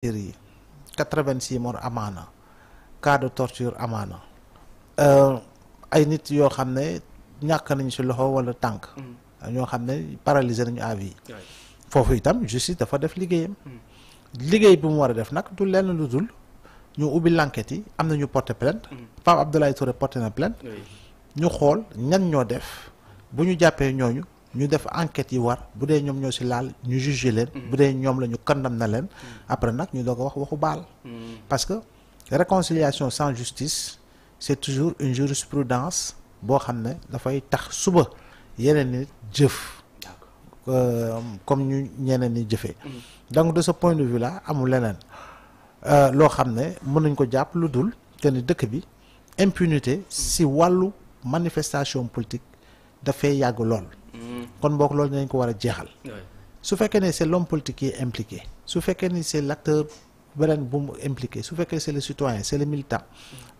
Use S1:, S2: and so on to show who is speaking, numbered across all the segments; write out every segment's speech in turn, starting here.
S1: yi 86 morts amaana cas de torture amaana ay nit yoo xam ne ñàkk nañu ci loxo wala tànk ñoo xam ne paralysé nañu à vie foofu itam justice dafa def liggéeyam liggéey bi mu war a def nag du lenn lu dul ñu ubbi l'enquête yi am na ñu porté plainte Pape Abdoulaye Touré porté na plainte ñu xool ñan ñoo def bu ñu jàppee ñooñu ñu def enquête yi war bu dee ñoom ñoo ci laal ñu juger leen bu dee ñoom la ñu condamné leen après nag ñu doog a wax waxu baal parce que réconciliation sans justice c'est toujours une jurisprudence boo xam ne dafay tax suba yeneen nit jëf comme ñu ñeneen ñi jëfee donc de ce point de vue là amul leneen loo xam ne mën nañ ko jàpp lu dul que ni dëkk bi impunité ci wàllu manifestation politique dafay yàgg lool kon boog loolu dinañ ko war a jeexal su fekkee ne c'est l'homme politique qui est impliqué su fekkee ni c'est l'acteur beneen bu mu impliqué su fekkee c'est le citoyen c'est le militant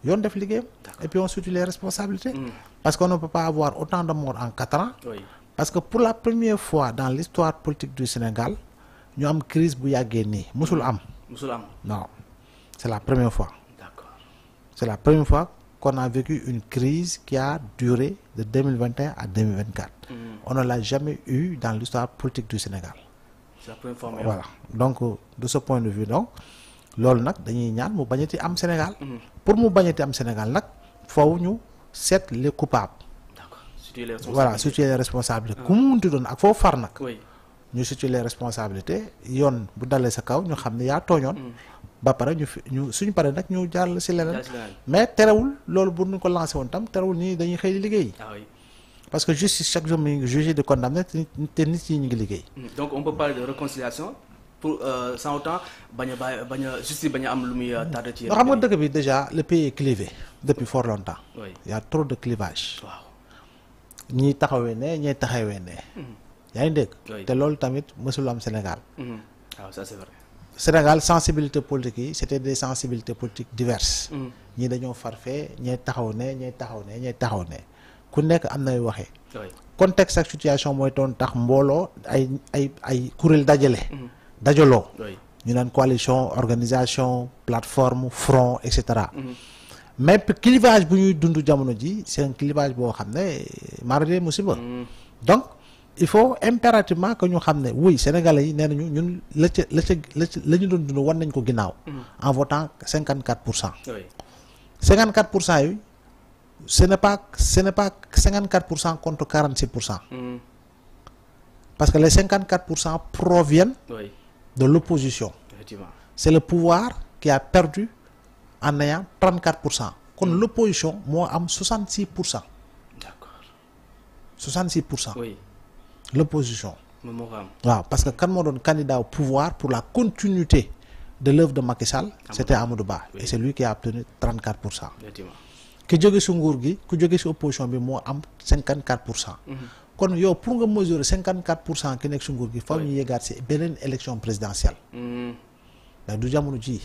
S1: yoon def liggéeyam et puis on situe les responsabilités parce qu'on ne peut pas avoir autant de morts en 4 ans parce que pour la première fois dans l'histoire politique du Sénégal ñu am crise bu yàggee nii musul am non c'est la première fois c'est la première fois qu'on a vécu une crise qui a duré de 2021 à 2024 on ne l'a jamais eu dans l'histoire politique du Sénégal
S2: c'est la première fois
S1: voilà donc de ce point de vue donc loolu nag dañuy ñaan mu bañati am Sénégal pour mu bañati am Sénégal nag foofu ñu seet les coupables voilà situer les responsabilités ku mu munti doon ak foofu far nag ñu situer les responsabilités yoon bu dalee sa kaw ñu xam ne yaa tooñoon ba pare ñu suñu pare nag ñu jàll ci leneen mais terewul loolu bu ñu ko lancé woon tam terewul nii dañuy xëy di liggéey parce que justice chaque jour mi ngi jugé de condamné te nit yi ñu ngi liggéey
S2: donc on peut parler de réconciliation pour sans autant bañ a justice bañ a am lu muy tardé ci
S1: xam nga dëkk bi déjà le pays est clivé depuis fort longtemps il y a trop de clivage ñii taxawee ne ñii taxawee ne yaa ngi dégg te loolu tamit mësul am Sénégal
S2: waaw ça c'est vrai
S1: Sénégal sensibilité politique yi c'était des sensibilités politiques diverses ñii dañoo farfee ñee taxaw ne ñee taxaw ne ñee taxaw ne ku nekk am nay waxee contexte ak situation mooy doon tax mbooloo ay kuréel dajaloo ñu naan coalition organisation plateforme front et cetera mais clivage bu ñuy dund jamono ji c'est un clivage boo xam ne marade musiba donc il faut impérativement que ñu xam ne oui sénégalais yi nee nañu ñun la ñu doon dund wan nañ ko ginnaaw en votant 54% 54% yooyu ce n'est pas 54% contre 46% parce que les 54% proviennent de l'opposition c'est le pouvoir qui a perdu en ayant 34% kon l'opposition moo am 66%.
S2: D'accord.
S1: 66%. L'opposition waaw parce que kan moo doon candidat au pouvoir pour la continuité de l'œuvre de Macky Sall c'était Amadou Ba et c'est lui qui a obtenu 34%. ki jóge ci nguur gi ku jóge ci opposition bi moo am 54%. kon yow pour nga mesurer 54% ki nekk ci nguur gi faaw ñu yeggaat ci beneen élection présidentielle. mais du jamono ji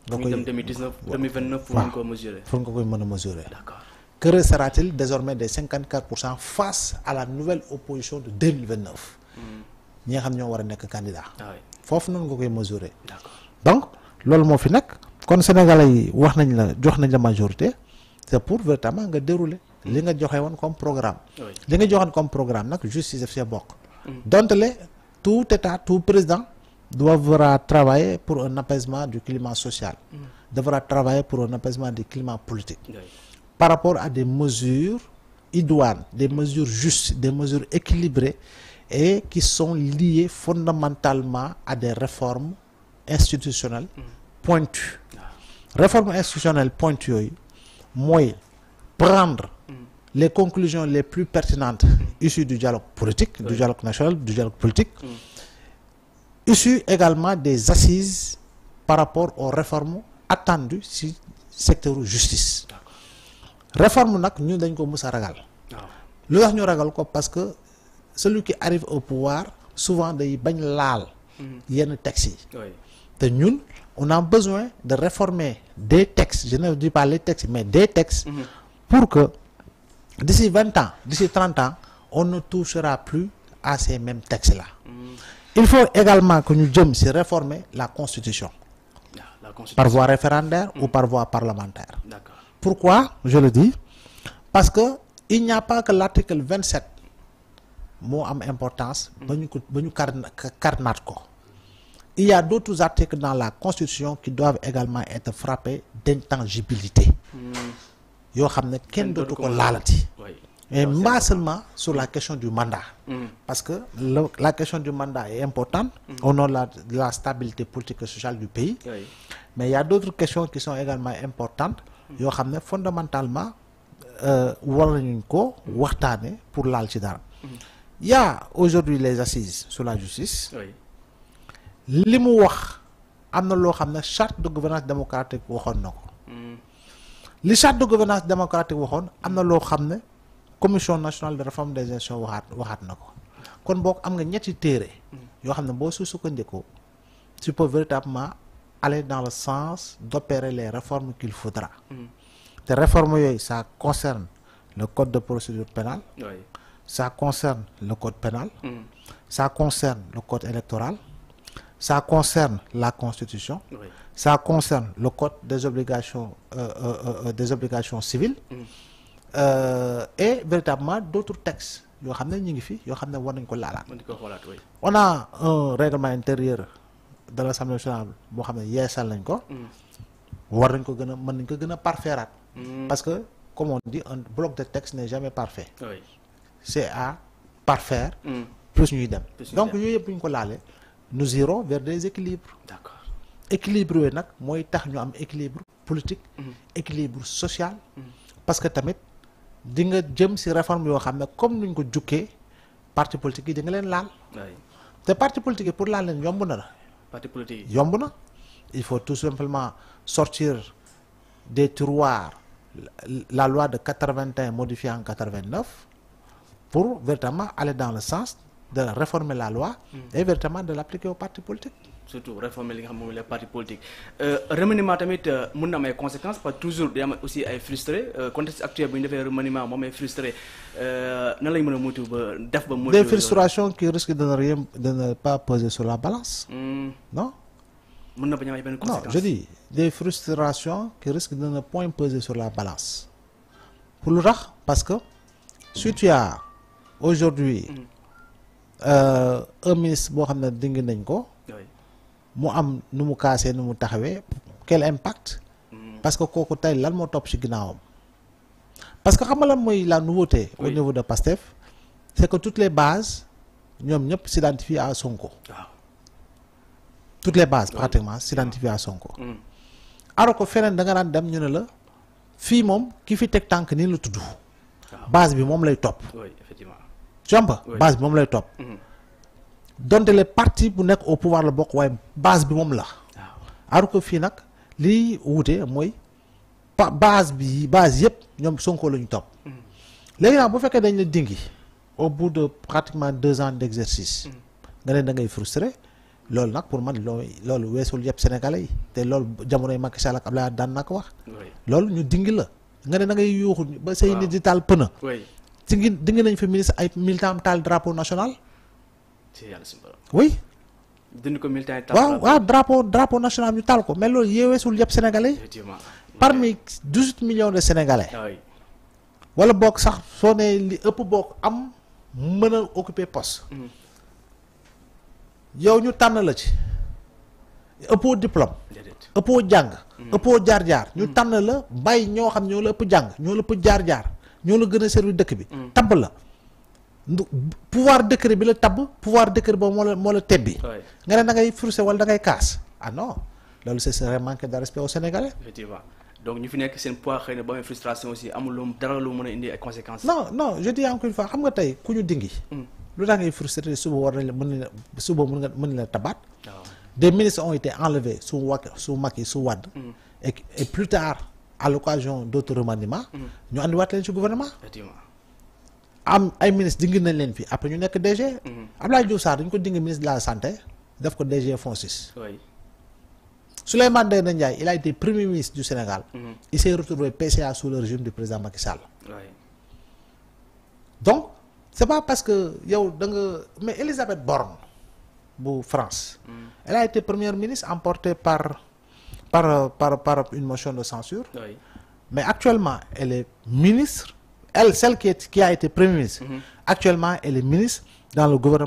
S1: nga koy
S2: 2019 2029 pour nga ko mesurer.
S1: pour nga koy mën a mesurer. D'accord. Que restera-t-il désormais des 54% face à la nouvelle opposition de 2029. ñi nga xam ñoo war a nekk candidat. foofu noonu nga koy mesurer. donc loolu moo fi nekk kon sénégalais yi wax nañ la jox nañ la majorité c'est pour véritablement nga dérouler li nga joxe woon comme programme. li nga joxoon comme programme nag justice daf see bokk. donc tout état tout président devra travailler pour un apaisement du climat social. Devra travailler pour un apaisement du climat politique. Par rapport à des mesures idoines, des mesures justes, des mesures équilibrées et qui sont liées fondamentalement à des réformes institutionnelles pointues. Réformes institutionnelles pointues yooyu mooy prendre les conclusions les plus pertinentes issues du dialogue politique, du dialogue national, du dialogue politique, issues également des assises par rapport aux réformes attendues ci secteur justice. Réforme nag ñun dañ ko mës a ragal. lu tax ñu ragal ko parce que celui qui arrive au pouvoir souvent day bañ laal yenn textes yi te ñun on a besoin de réformer des textes je ne dis pas les textes mais des textes pour que d'ici 20 ans d'ici 30 ans on ne touchera plus à ces mêmes textes là il faut également que ñu jëm ci réformer la constitution.
S2: La constitution.
S1: Par voie référendaire ou par voie parlementaire.
S2: D'accord.
S1: Pourquoi je le dis? Parce que il n'y a pas que l'article 27 moo am importance ba ñu karnaat ko. Il y a d'autres articles dans la constitution qui doivent également être frappés d'intangibilité yoo xam ne kenn dootu ko laalati. Et pas seulement sur la question du mandat. Parce que la question du mandat est importante au nom de la stabilité politique et sociale du pays. Mais il y a d'autres questions qui sont également importantes yoo xam ne fondamentalement war nañu ko waxtaane pour laal ci dara. Il y a aujourd'hui les assises sur la justice. li mu wax am na loo xam ne charte de gouvernance démocratique waxoon na ko. li charte de gouvernance démocratique waxoon am na loo xam ne commission nationale de réforme des institutions waxaat na ko kon boog am nga ñetti téere yoo xam ne boo sukkandikoo tu peux véritablement aller dans le sens d'opérer les réformes qu'il faudra. te réformes yooyu ça concerne le code de procédure pénale. Ça concerne le code pénal. Ça concerne le code électoral. Ça concerne la constitution. Ça concerne le code des obligations civiles. Et véritablement d'autres textes yoo xam ne ñu ngi fi yoo xam ne war nañ ko laalaat. On a un règlement intérieur de l'Assemblée nationale boo xam ne yeesal nañ ko. war nañ ko gën a mën nañ ko gën a parfairaat. Parce que comme on dit un bloc de texte n'est jamais parfait. C'est à parfaire. Plus ñuy dem. Donc yooyu yëpp bu ñu ko laalee nous irons vers des équilibres. D'accord. Équilibre yooyu nag mooy tax ñu am équilibre politique. Équilibre social. Parce que tamit di nga jëm ci réforme yoo xam ne comme nuñ ko jukkee parti politique yi di nga leen laal. te parti politique yi pour laal leen yomb na la.
S2: Parti politique
S1: yomb na. Il faut tout simplement sortir des tiroirs la loi de 81 modifiée en 89 pour véritablement aller dans le sens de réformer la loi et véritablement de l'appliquer aux partis politiques.
S2: Surtout réformer li nga xam moom les partis politiques remaniement tamit mën na am ay conséquences parce que toujours day am aussi ay frustré contexte actuel bu ñu defee remaniement moom ay frustré nan lañ mën a moytu ba def ba moytu
S1: des frustrations qui risquent de ne pas peser sur la balance. Non.
S2: mën na bañ a am ay benn conséquence.
S1: Non, je dis des frustrations qui risquent de ne point peser sur la balance. Pour lu tax parce que si tu as aujourd'hui un ministre boo xam ne dingi nañ ko. mu am nu mu kaasee nu mu taxawee quel impact. Parce que kooku tey lan moo topp ci ginnaawam. Parce que xam nga lan mooy la nouveauté. Au niveau de PASTEF c'est que toutes les bases ñoom ñëpp s'identifient à Sonko. Toutes les bases pratiquement s'identifient à Sonko. Alors que feneen da nga daan dem ñu ne la fii moom ki fi teg tànk nii la tudd. base bi moom lay topp.
S2: Oui, effectivement.
S1: jomba base bi moom lay topp. donte les partis bu nekk au pouvoir la bokk waaye base bi moom la. alors que fii nag liy wuute mooy base yëpp ñoom Sonko la ñu topp. léegi nag bu fekkee dañ la dingi au bout de pratiquement 2 ans d'exercice. nga ne da ngay frustré loolu nag pour man loolu weesul yëpp Sénégalais yi te loolu jamonoy Macky Sall ak Abdoulaye daan na ko wax. loolu ñu dingi la nga ne da ngay yuuxu ba say nit di taal pëna. dingi nañ fi ministre ay militant taal drapeau national. Oui.
S2: dindi ko militant
S1: waaw drapeau national ñu taal ko mais loolu yeeweesul yëpp Sénégalais yi. parmi 18 millions de Sénégalais. wala boog sax soo ne li ëpp boog am mën a occuper poste. yow ñu tànn la ci ëppoo diplôme. ëppoo jàng. ëppoo jaar-jaar. ñu tànn la bàyyi ñoo xam ñoo la ëpp jàng ñoo la ëpp jaar-jaar ñoo la gën a servi dëkk bi. tabb la pouvoir décret bi la tabb pouvoir décret boobu moo la tebbi. nga ne da ngay frustré wala da ngay kaas. Ah non loolu c'est un manque de respect au Sénégalais.
S2: Effectivement. Donc ñu fi nekk seen poids xëy na ba amee frustration aussi amul lu dara lu mën a indi ay conséquences.
S1: non je dis encore une fois xam nga tey ku ñu dingi. lu tax ngay frustré suba war nañ la mën la tabaat. Des ministres ont été enlevés sous Macky sous Wade. Et plus tard à l'occasion d'autres remaniements. ñu andiwaat leen ci gouvernement. am ay ministres dingi nañ leen fi après ñu nekk DG. Abdoulaye Diouf Sarr dañu ko dingi ministre de la santé def ko DG FONSIS. Souleymane Ndéné Ndiaye il a été premier ministre du Sénégal. Il s'est retrouvé PCA sous le régime du président Macky Sall. Donc c'est pas parce que yow da nga mais Elisabeth Borne bu France. Elle a été première ministre emportée par une motion de censure.
S2: Oui.
S1: Mais actuellement, elle est ministre. Elle, celle qui a été première ministre, actuellement, elle est ministre dans le gouvernement.